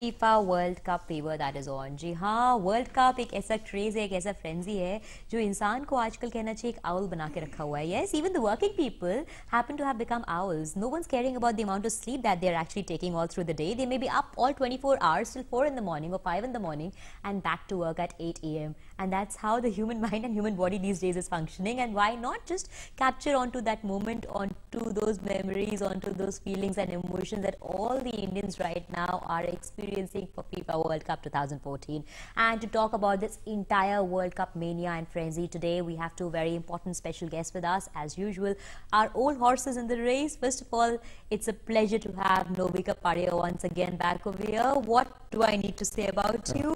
FIFA world cup fever that is on. जी हाँ, world cup एक ऐसा क्रेज है, एक ऐसा फ्रेंजी है जो इंसान को आजकल कहना चाहिए एक आउल बना के रखा हुआ है। Yes, even the working people happen to have become owls. No one's caring about the amount of sleep that they're actually taking all through the day. They may be up all 24 hours till 4 in the morning or 5 in the morning and back to work at 8 a.m. And that's how the human mind and human body these days is functioning. And why not just capture onto that moment, onto those memories, onto those feelings and emotions that all the Indians right now are experiencing for FIFA World Cup 2014. And to talk about this entire World Cup mania and frenzy today, we have two very important special guests with us as usual. Our old horses in the race. First of all, it's a pleasure to have Novika Paria once again back over here. What do I need to say about you?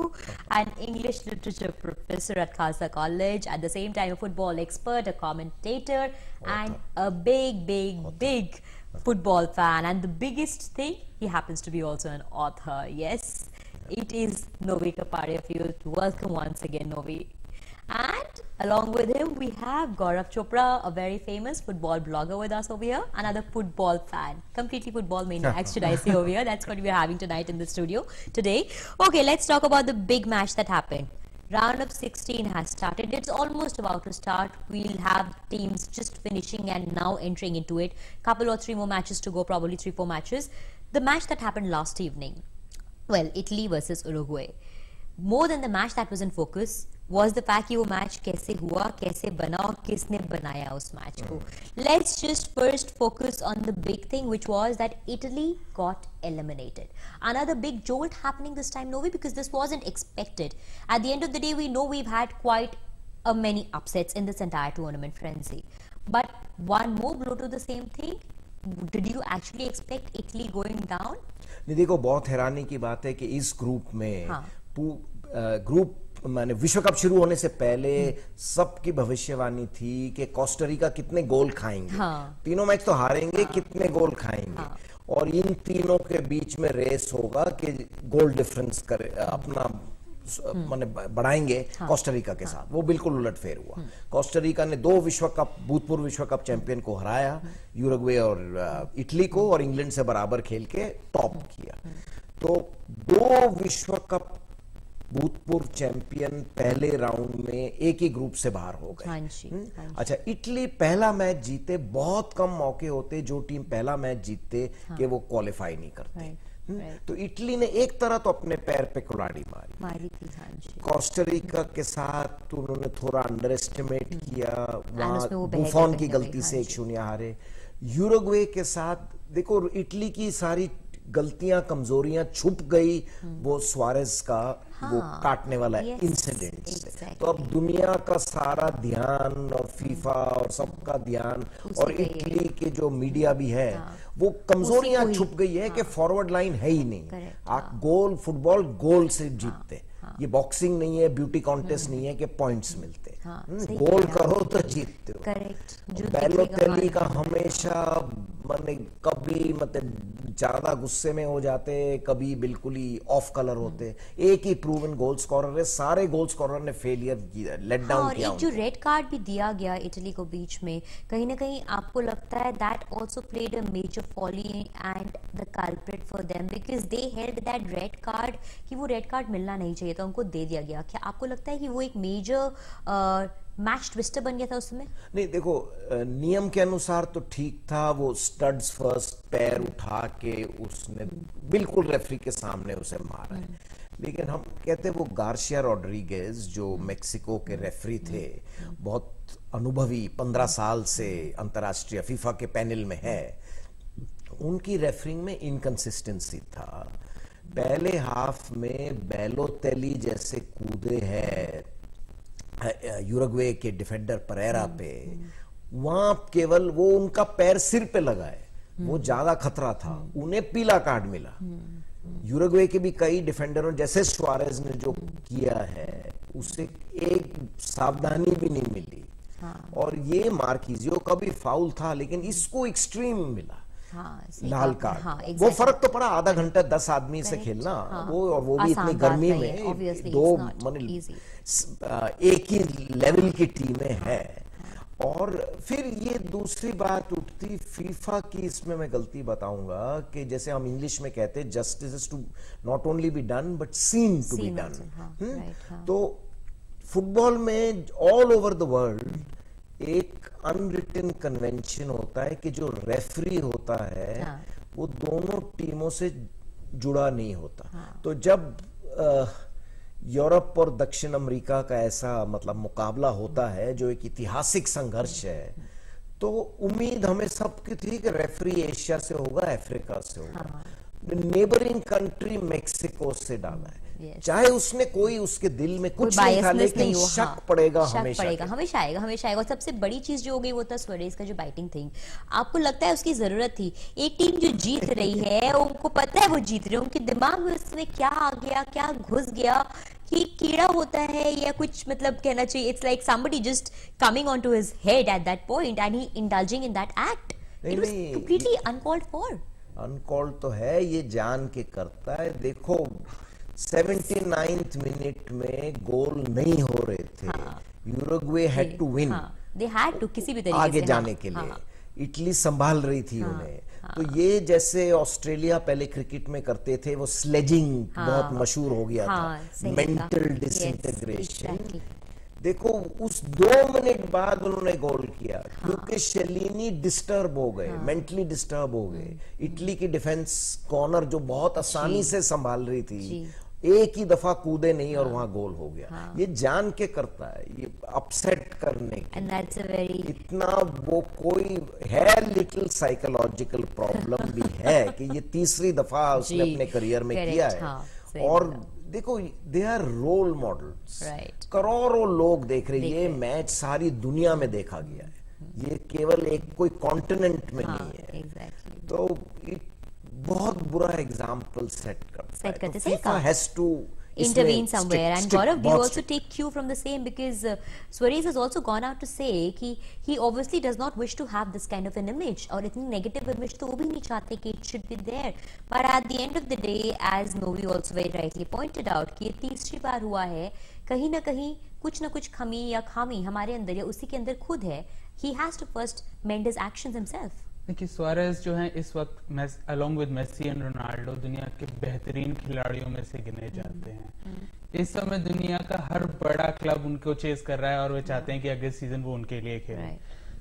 An English literature professor at Khalsa College, at the same time a football expert, a commentator, and a big football fan. And the biggest thing, he happens to be also an author. Yes, it is Novika Pariafield. Welcome once again, Novi. And along with him, we have Gaurav Chopra, a very famous football blogger with us over here. Another football fan, completely football maniacs, should I say, over here. That's what we're having tonight in the studio today. Okay, let's talk about the big match that happened. Round of 16 has started. It's almost about to start. We'll have teams just finishing and now entering into it. Couple or three more matches to go, probably 3-4 matches. The match that happened last evening, well, Italy versus Uruguay. More than the match that was in focus was the fact कि वो match कैसे हुआ, कैसे बना और किसने बनाया उस मैच को. Let's just first focus on the big thing, which was that Italy got eliminated. Another big jolt happening this time, Novi, because this wasn't expected. At the end of the day, we know we've had quite a many upsets in this entire tournament frenzy. But one more blow to the same thing. Did you actually expect Italy going down? नहीं, देखो, बहुत हैरानी की बात है कि इस group में ग्रुप माने विश्व कप शुरू होने से पहले सबकी भविष्यवाणी थी कि कोस्टारिका कितने गोल खाएंगे, तीनों मैच तो हारेंगे, कितने गोल खाएंगे, और इन तीनों के बीच में रेस होगा कि गोल डिफरेंस करे अपना माने बढ़ाएंगे कोस्टारिका के साथ. वो बिल्कुल उलटफेर हुआ. कोस्टारिका ने दो भूतपूर्व विश्व कप चैंपियन को हराया, यूरुग्वे और इटली को, और इंग्लैंड से बराबर खेल के टॉप किया. तो दो विश्व कप भूतपूर्व चैंपियन पहले राउंड में एक ही ग्रुप से बाहर हो गए. अच्छा, इटली पहला मैच जीते. बहुत कम मौके होते जो टीम पहला मैच जीतते कि वो क्वालिफाई नहीं करते. तो इटली ने एक तरह तो अपने पैर पे कुल्हाड़ी मारी थी. कोस्टारिका के साथ उन्होंने थोड़ा अंडर एस्टिमेट किया, वहां बुफॉन की गलती से 1-0 हारे. यूरुग्वे के साथ देखो, इटली की सारी गलतियां कमजोरियां छुप गई वो सुआरेज का वो काटने वाला इंसिडेंट से. तो अब दुनिया का सारा ध्यान और फीफा और सबका ध्यान और इटली के जो मीडिया भी है वो कमजोरियां छुप गई है कि फॉरवर्ड लाइन है ही नहीं. आप गोल फुटबॉल गोल से जीतते, ये बॉक्सिंग नहीं है, ब्यूटी कॉन्टेस्ट नहीं है कि पॉइंट्स मिलते. गोल करो तो जीतते हो. बैलोतेली का हमेशा माने कभी मतलब ज्यादा गुस्से में हो जाते, कभी बिल्कुल ही ऑफ कलर होते. एक ही प्रूवन गोल स्कोरर है, सारे गोल स्कोरर ने फेलियर किया, लेट डाउन किया. और एक जो रेड कार्ड भी दिया गया इटली को बीच में, कहीं ना कहीं आपको लगता है that also played a major folly and the culprit for them, because they held that red card कि वो रेड कार्ड मिलना नहीं चाहिए था, उनको दे दिया गया. क्या आपको लगता है कि वो एक मेजर मैच ट्विस्टर बन गया था उसमें? नहीं, देखो, नियम के अनुसार तो ठीक था. वो स्टड्स फर्स्ट पैर उठा के उसने बिल्कुल रेफरी के सामने उसे मारा है. लेकिन हम कहते वो गार्सिया रोड्रिगेज जो मेक्सिको के रेफरी थे, बहुत अनुभवी, 15 साल से अंतर्राष्ट्रीय फीफा के पैनल में है, उनकी रेफरिंग में इनकंसिस्टेंसी था. पहले हाफ में बैलोतेली जैसे कूदे हैं यूरुग्वे के डिफेंडर परेरा पे, वहां केवल वो उनका पैर सिर पे लगा है, वो ज्यादा खतरा था, उन्हें पीला कार्ड मिला. यूरुग्वे के भी कई डिफेंडरों जैसे सुआरेज ने जो किया है उसे एक सावधानी भी नहीं मिली. और ये मार्किजियो का भी फाउल था, लेकिन इसको एक्सट्रीम मिला. लाल कार्ड. वो फर्क तो पड़ा, आधा घंटा 10 आदमी से खेलना, वो और वो भी इतनी गर्मी में, दो एक ही लेवल की टीमें हैं. और फिर ये दूसरी बात उठती फीफा की, इसमें मैं गलती बताऊंगा कि जैसे हम इंग्लिश में कहते हैं justice is to not only be done but seen to be done. तो फुटबॉल में ऑल ओवर द वर्ल्ड एक अनरिटन कन्वेंशन होता है कि जो रेफरी होता है वो दोनों टीमों से जुड़ा नहीं होता। तो जब यूरोप और दक्षिण अमेरिका का ऐसा मतलब मुकाबला होता है जो एक ऐतिहासिक संघर्ष है, तो उम्मीद हमें सबकी थी कि रेफरी एशिया से होगा, अफ्रीका से होगा। नेबरिंग कंट्री मेक्सिको से डाला है, चाहे उसने कोई उसके दिल में कुछ नहीं था, लेकिन शक पड़ेगा, हमेशा आएगा। और सबसे बड़ी चीज जो हो गई वो था सुआरेज़ का जो बाइटिंग थिंग। आपको लगता है उसकी जरूरत थी? एक टीम जो जीत रही है उनको पता है वो जीत रहे, उनके दिमाग में उसमें क्या आ गया, क्या घुस गया कि कीड़ा होता है या कुछ, मतलब कहना चाहिए it's like somebody just coming onto his head at that point and he indulging in that act. It was completely uncalled for. Uncalled तो है, ये जान के करता है। देखो 79th मिनट में गोल नहीं हो रहे थे, Uruguay had to win, they had to किसी भी तरीके आगे जाने के लिए। इटली संभाल रही थी उन्हें। तो ये जैसे ऑस्ट्रेलिया पहले क्रिकेट में करते थे, वो स्लेजिंग बहुत मशहूर हो गया था, मेंटल डिसइंटीग्रेशन। देखो उस 2 मिनट बाद उन्होंने गोल किया, क्योंकि शेलिनी डिस्टर्ब हो गए, मेंटली डिस्टर्ब हो गए। इटली की डिफेंस कॉर्नर जो बहुत आसानी से संभाल रही थी, एक ही दफा कूदे नहीं और वहां गोल हो गया। ये जान के करता है, ये अपसेट करने की। इतना वो कोई है, लिटिल साइकोलॉजिकल प्रॉब्लम भी है कि ये तीसरी दफा उसने अपने करियर में किया है। और देखो दे आर रोल मॉडल्स, करोड़ों लोग देख रहे हैं, ये मैच सारी दुनिया में देखा गया है, ये केवल एक कोई कॉन्टिनेंट में नहीं है। तो बहुत बुरा एग्जाम्पल सेट करता है। तो FIFA has to intervene somewhere, and Gaurav, we also take cue from the same, because Suarez has also gone out to say कि he obviously does not wish to have this kind of an image, और इतनी negative image तो वो भी नहीं चाहते कि it should be there, but at the end of the day, as Novi also very rightly pointed out, कि ये तीसरी बार हुआ है, कहीं ना कहीं कुछ ना कुछ कमी या खामी हमारे अंदर या उसी के अंदर खुद है। he has to first mend his actions himself. देखिए सुआरेज़ जो है इस वक्त along with Messi and Ronaldo दुनिया के बेहतरीन खिलाड़ियों में से गिने जाते हैं। इस समय दुनिया का हर बड़ा क्लब उनको चेस कर रहा है और वे चाहते हैं कि अगले सीजन वो उनके लिए खेले।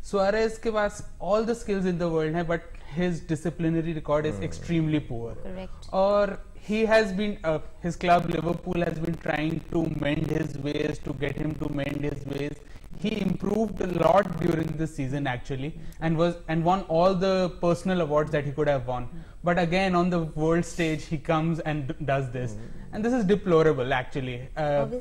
सुआरेज़ के पास all the skills in the world है, but his disciplinary record is extremely poor. और he has been his club Liverpool has been trying to mend his ways, to get him to mend his ways. He improved a lot during this season actually, and won all the personal awards that he could have won. But again on the world stage he comes and does this, and this is deplorable actually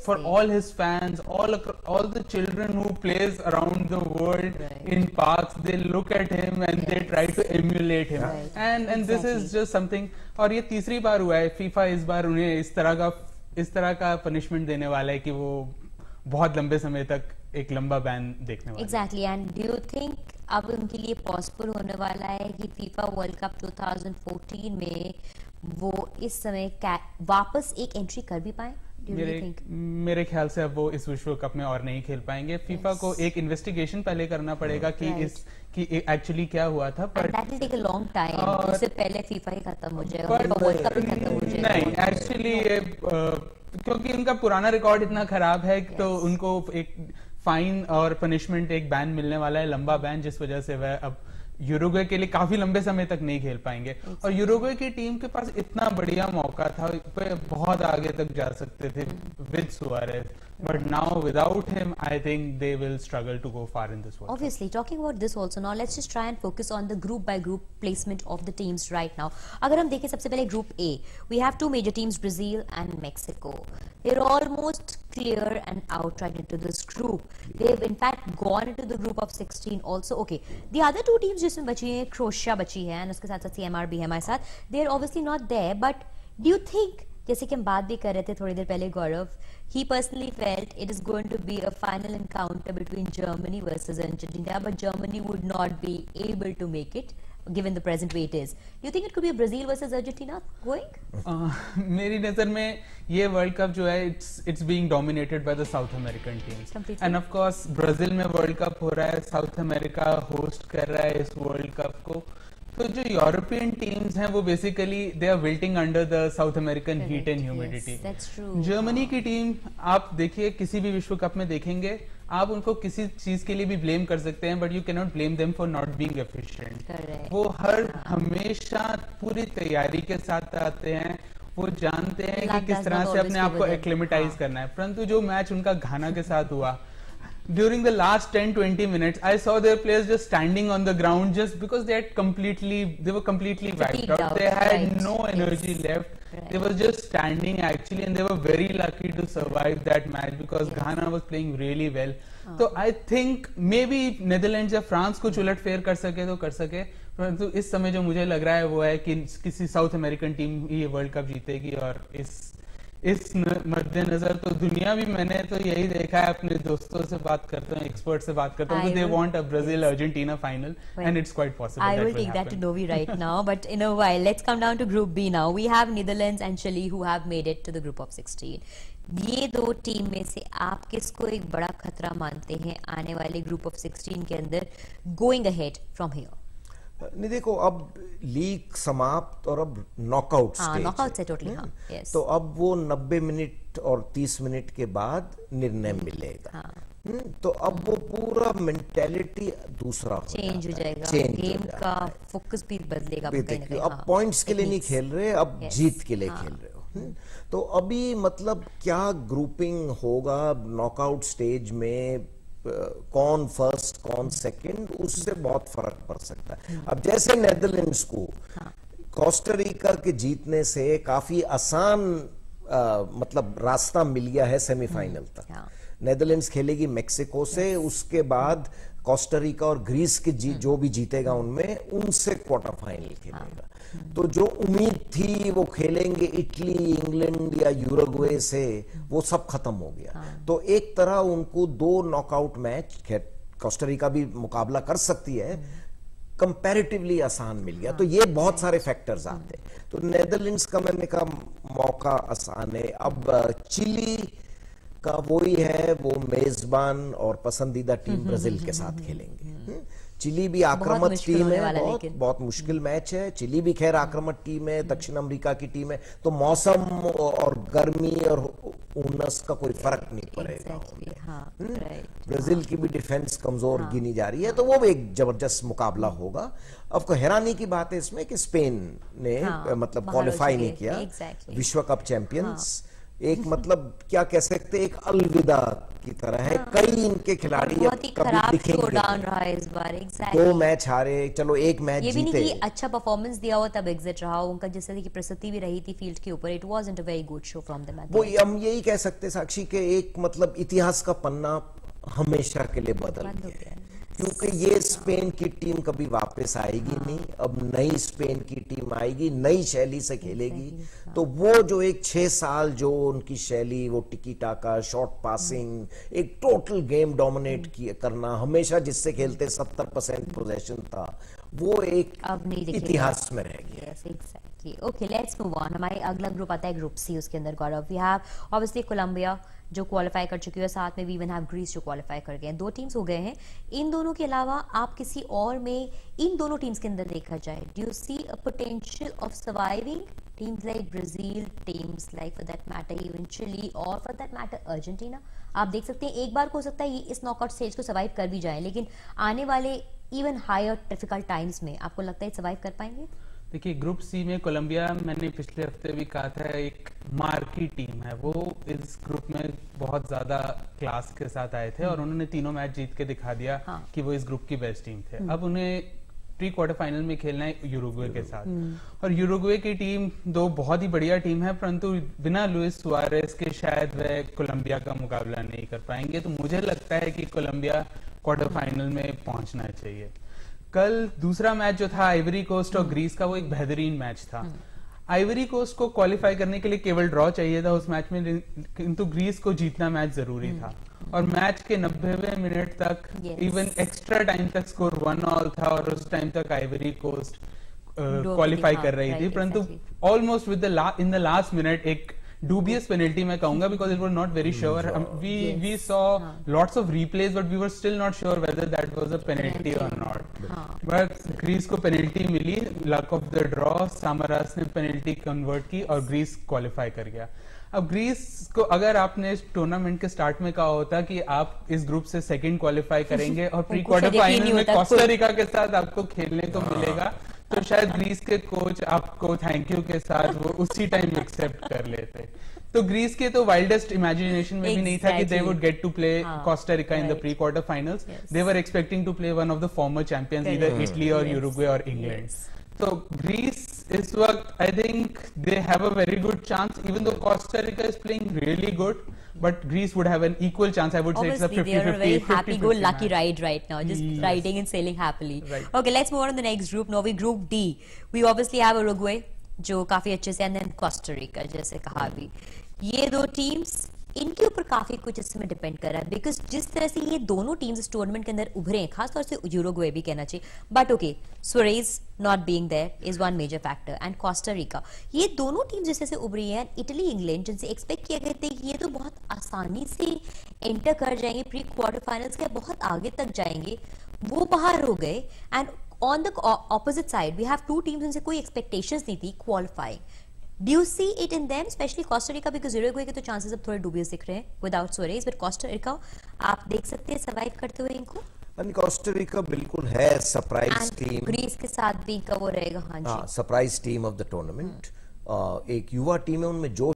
for all his fans, all the children who plays around the world in parks. They look at him and they try to emulate him, and this is just something. और ये तीसरी बार हुआ है, FIFA इस बार उन्हें इस तरह का पनिशमेंट देने वाला है कि वो बहुत लंबे समय तक एक लंबा बैन देखने वाला है। Exactly, and do you think अब उनके लिए पॉसिबल होने वाला है कि फीफा वर्ल्ड कप 2014 में वो इस समय वापस एक एंट्री कर भी पाए? मेरे ख्याल से अब वो इस विश्व कप में और नहीं खेल पाएंगे। फीफा को एक इन्वेस्टिगेशन पहले करना पड़ेगा कि एक्चुअली क्या हुआ था, पर that will take a long time. उससे पहले फीफा ही खत्म हो जाएगा, वर्ल्ड कप ही खत्म हो जाएगा। नहीं एक्चुअली क्योंकि उनका पुराना रिकॉर्ड इतना खराब है तो उनको एक फाइन और पनिशमेंट, एक बैन मिलने वाला है, लंबा बैन, जिस वजह से वह अब यूरुग्वे के लिए काफी लंबे समय तक नहीं खेल पाएंगे। और यूरुग्वे की टीम के पास इतना बढ़िया मौका था, बहुत आगे तक जा सकते थे with Suarez, but now without him I think they will struggle to go far in this world. Obviously, talking about this also, now let's just try and focus on the group by group placement of the teams right now. अगर हम देखें सबसे पहले group A, we have two major teams, Brazil and Mexico. They're almost clear and out right into this group. They've in fact gone into the group of 16 also. Okay, the other two teams जिसमें बची हैं, Croatia बची है और उसके साथ साथ CMR भी है हमारे साथ, they're obviously not there, but do you think, जैसे कि हम बात भी कर रहे थे थोड़ी देर पहले गौरव, he personally felt it is going to be a final encounter between Germany versus Argentina, but Germany would not be able to make it given the present way it is. Do you think it could be a Brazil versus Argentina going? मेरी नजर में ये world cup जो है it's being dominated by the South American teams end of course Brazil में world cup हो रहा है, साउथ अमेरिका होस्ट कर रहा है इस वर्ल्ड कप को, तो जो यूरोपियन टीम्स हैं वो basically they are wilting under the South American heat and humidity. Germany की टीम आप देखिए किसी भी विश्व कप में देखेंगे, आप उनको किसी चीज के लिए भी ब्लेम कर सकते हैं, but you can not blame them for not being efficient. वो हमेशा पूरी तैयारी के साथ आते हैं, वो जानते हैं कि किस तरह से अपने आप को एक्लिमेटाइज करना है। परंतु जो मैच उनका घाना के साथ हुआ, during the last 10-20 minutes I saw their players just standing on the ground just because they were completely wiped out. They had no energy left. They were just standing actually, and they were very lucky to survive that match because Ghana was playing really well. So I think maybe Netherlands या France कुछ उलट फेर कर सके तो कर सके, परंतु इस समय जो मुझे लग रहा है वो है कि किसी साउथ अमेरिकन टीम ये वर्ल्ड कप जीतेगी। और इस मद्देनजर तो दुनिया भी, मैंने तो यही देखा है, अपने दोस्तों से बात करते हैं, एक्सपर्ट से बात करते हैं, they want a Brazil Argentina final and it's quite possible I will take that to Novi right now, but in a while let's come down to group B now. We have Netherlands and Chile who have made it to the group of 16. ये दो team में से आप किसको एक बड़ा खतरा मानते हैं आने वाले ग्रुप ऑफ 16 के अंदर, गोइंग अहेड फ्रॉम हियर? नहीं देखो, अब लीग समाप्त और अब नॉकआउट स्टेज, नॉकआउट से टोटली yes. तो अब वो 90 मिनट और 30 मिनट के बाद निर्णय मिलेगा। तो अब वो पूरा मेंटेलिटी दूसरा चेंज हो जाएगा, गेम का फोकस भी बदलेगा। अब पॉइंट्स के लिए नहीं खेल रहे, अब जीत के लिए खेल रहे हो। तो अभी मतलब क्या ग्रुपिंग होगा नॉकआउट स्टेज में, कौन फर्स्ट कौन सेकंड, उससे बहुत फर्क पड़ सकता है। अब जैसे नेदरलैंड्स को कोस्टारिका के जीतने से काफी आसान मतलब रास्ता मिल गया है सेमीफाइनल तक। नेदरलैंड्स खेलेगी मेक्सिको से, उसके बाद कोस्टारिका और ग्रीस के जो भी जीतेगा उनमें, उनसे क्वार्टर फाइनल खेलेगा। तो जो उम्मीद थी वो खेलेंगे इटली, इंग्लैंड या यूरुग्वे से, वो सब खत्म हो गया। तो एक तरह उनको 2 नॉकआउट मैच, कोस्टारिका भी मुकाबला कर सकती है, कंपैरेटिवली आसान मिल गया। तो ये बहुत सारे फैक्टर्स आते हैं। तो नेदरलैंड्स का मैंने कहा मौका आसान है। अब चिली का वही है, वो मेजबान और पसंदीदा टीम ब्राजील के साथ खेलेंगे। चिली भी आक्रामक टीम है, बहुत मुश्किल मैच है। चिली भी खैर आक्रामक टीम है, दक्षिण अमेरिका की टीम है, तो मौसम और गर्मी और उमस का कोई फर्क नहीं पड़ेगा। ब्राजील की भी डिफेंस कमजोर गिनी जा रही है, तो वो भी एक जबरदस्त मुकाबला होगा। अब हैरानी की बात है इसमें कि स्पेन ने मतलब क्वालिफाई नहीं किया, विश्व कप चैंपियंस। एक मतलब क्या कह सकते, एक अलविदा की तरह है। कई इनके खिलाड़ी कभी दिखेंगे रहा है इस बार। 2 मैच हारे, चलो 1 मैच ये जीते। भी नहीं कि अच्छा परफॉर्मेंस दिया हो तब एग्जिट रहा हो उनका, जैसे कि प्रस्तुति भी रही थी फील्ड के ऊपर, it wasn't a very good show from the match. वो हम यही कह सकते साक्षी के एक मतलब इतिहास का पन्ना हमेशा के लिए बदल गया, क्योंकि ये स्पेन की टीम कभी वापस आएगी नहीं। अब नई स्पेन की टीम आएगी, नई शैली से खेलेगी। तो वो जो एक 6 साल जो उनकी शैली, वो टिकी टाका, शॉर्ट पासिंग, एक टोटल गेम डोमिनेट करना, हमेशा जिससे खेलते 70% पोजेशन था, वो एक इतिहास में रह गया। Okay, let's move on. हमारे अगला ग्रुप आता है ग्रुप सी, उसके अंदर गौरव वी हैव ऑब्वियसली कोलंबिया जो क्वालिफाई कर चुकी है, साथ में वी इवन हैव ग्रीस जो क्वालिफाई कर गए हैं। 2 टीम्स हो गए हैं। इन दोनों के अलावा आप किसी और में इन दोनों टीम्स के अंदर देखा जाए, do you see a potential of surviving teams like Brazil, teams like for that matter even Chile और फॉर दैट मैटर अर्जेंटीना? आप देख सकते हैं एक बार को हो सकता है ये इस नॉकआउट स्टेज को सर्वाइव कर भी जाए, लेकिन आने वाले इवन हायर डिफिकल्ट टाइम्स में आपको लगता है सर्वाइव कर पाएंगे? देखिए, ग्रुप सी में कोलंबिया, मैंने पिछले हफ्ते भी कहा था, एक मार्की टीम है। वो इस ग्रुप में बहुत ज्यादा क्लास के साथ आए थे और उन्होंने 3 मैच जीत के दिखा दिया कि वो इस ग्रुप की बेस्ट टीम थे। अब उन्हें प्री क्वार्टर फाइनल में खेलना है यूरुग्वे के साथ, और यूरुग्वे की टीम 2 बहुत ही बढ़िया टीम है, परंतु बिना लुइस सुआरेस के शायद वह कोलंबिया का मुकाबला नहीं कर पाएंगे। तो मुझे लगता है कि कोलंबिया क्वार्टर फाइनल में पहुंचना चाहिए। कल दूसरा मैच जो था आइवरी कोस्ट और ग्रीस का, वो एक बेहतरीन मैच था। आइवरी कोस्ट को क्वालिफाई करने के लिए केवल ड्रॉ चाहिए था उस मैच में, किंतु ग्रीस को जीतना मैच जरूरी था। और मैच के 90वें मिनट तक, इवन एक्स्ट्रा टाइम तक स्कोर 1-1 था, और उस टाइम तक आइवरी कोस्ट क्वालिफाई कर रही थी, परंतु almost with in the last minute एक dubious penalty मैं कहूंगा, because it was not very sure. We saw lots of replays, but we were still not sure whether that was a penalty or not. But Greece को penalty मिली, luck of the draw, Samaras ने penalty convert की और Greece qualify कर गया. अब Greece को अगर आपने टूर्नामेंट के स्टार्ट में कहा होता कि आप इस ग्रुप से सेकंड क्वालिफाई करेंगे और प्री क्वार्टर फाइनल में कोस्टा रिका के साथ आपको खेलने को मिलेगा, तो शायद ग्रीस के कोच आपको थैंक यू के साथ वो उसी टाइम एक्सेप्ट कर लेते. तो ग्रीस के तो वाइल्डेस्ट इमेजिनेशन में भी नहीं था कि they would get to play Costa Rica in the pre quarter finals. They were expecting to play one of the former champions, either Italy और यूरुग्वे और इंग्लैंड. तो ग्रीस इस वक्त I think they have a very good chance, even though Costa Rica is playing really good, but Greece would have an equal chance. I would say it's a 50-50. They are a very happy-go-lucky ride right now, just riding and sailing happily. Right. Okay, let's move on to the next group. Now we group D. We obviously have Uruguay, जो काफी अच्छे से, and then Costa Rica, जैसे कहा भी. ये दो teams, इनके ऊपर काफी कुछ इसमें डिपेंड कर रहा है, बिकॉज जिस तरह से ये दोनों टीम्स इस टूर्नामेंट के अंदर उभरे हैं, खासतौर से यूरुग्वे भी कहना चाहिए, but okay, Suarez not being there is one major factor, and Costa Rica, ये दोनों टीम्स जिस तरह से उभरी हैं, इटली इंग्लैंड, जिनसे एक्सपेक्ट किया गया था कि ये तो बहुत आसानी से एंटर कर जाएंगे प्री क्वार्टर फाइनल्स के, बहुत आगे तक जाएंगे, वो बाहर हो गए. And on the opposite side we have two teams जिनसे कोई एक्सपेक्टेशंस नहीं थी qualifying. Do you see it in them, especially Costa Rica, because Uruguay के तो chances अब थोड़े dubious दिख रहे हैं without Suarez, but Costa Rica आप देख सकते हैं survive करते हुए इनको? कोस्टा रिका बिल्कुल है सरप्राइज टीम. ग्रीस के साथ भी इनका वो रहेगा. हाँ जी, surprise team of the tournament. एक युवा टीम है, उनमें जोश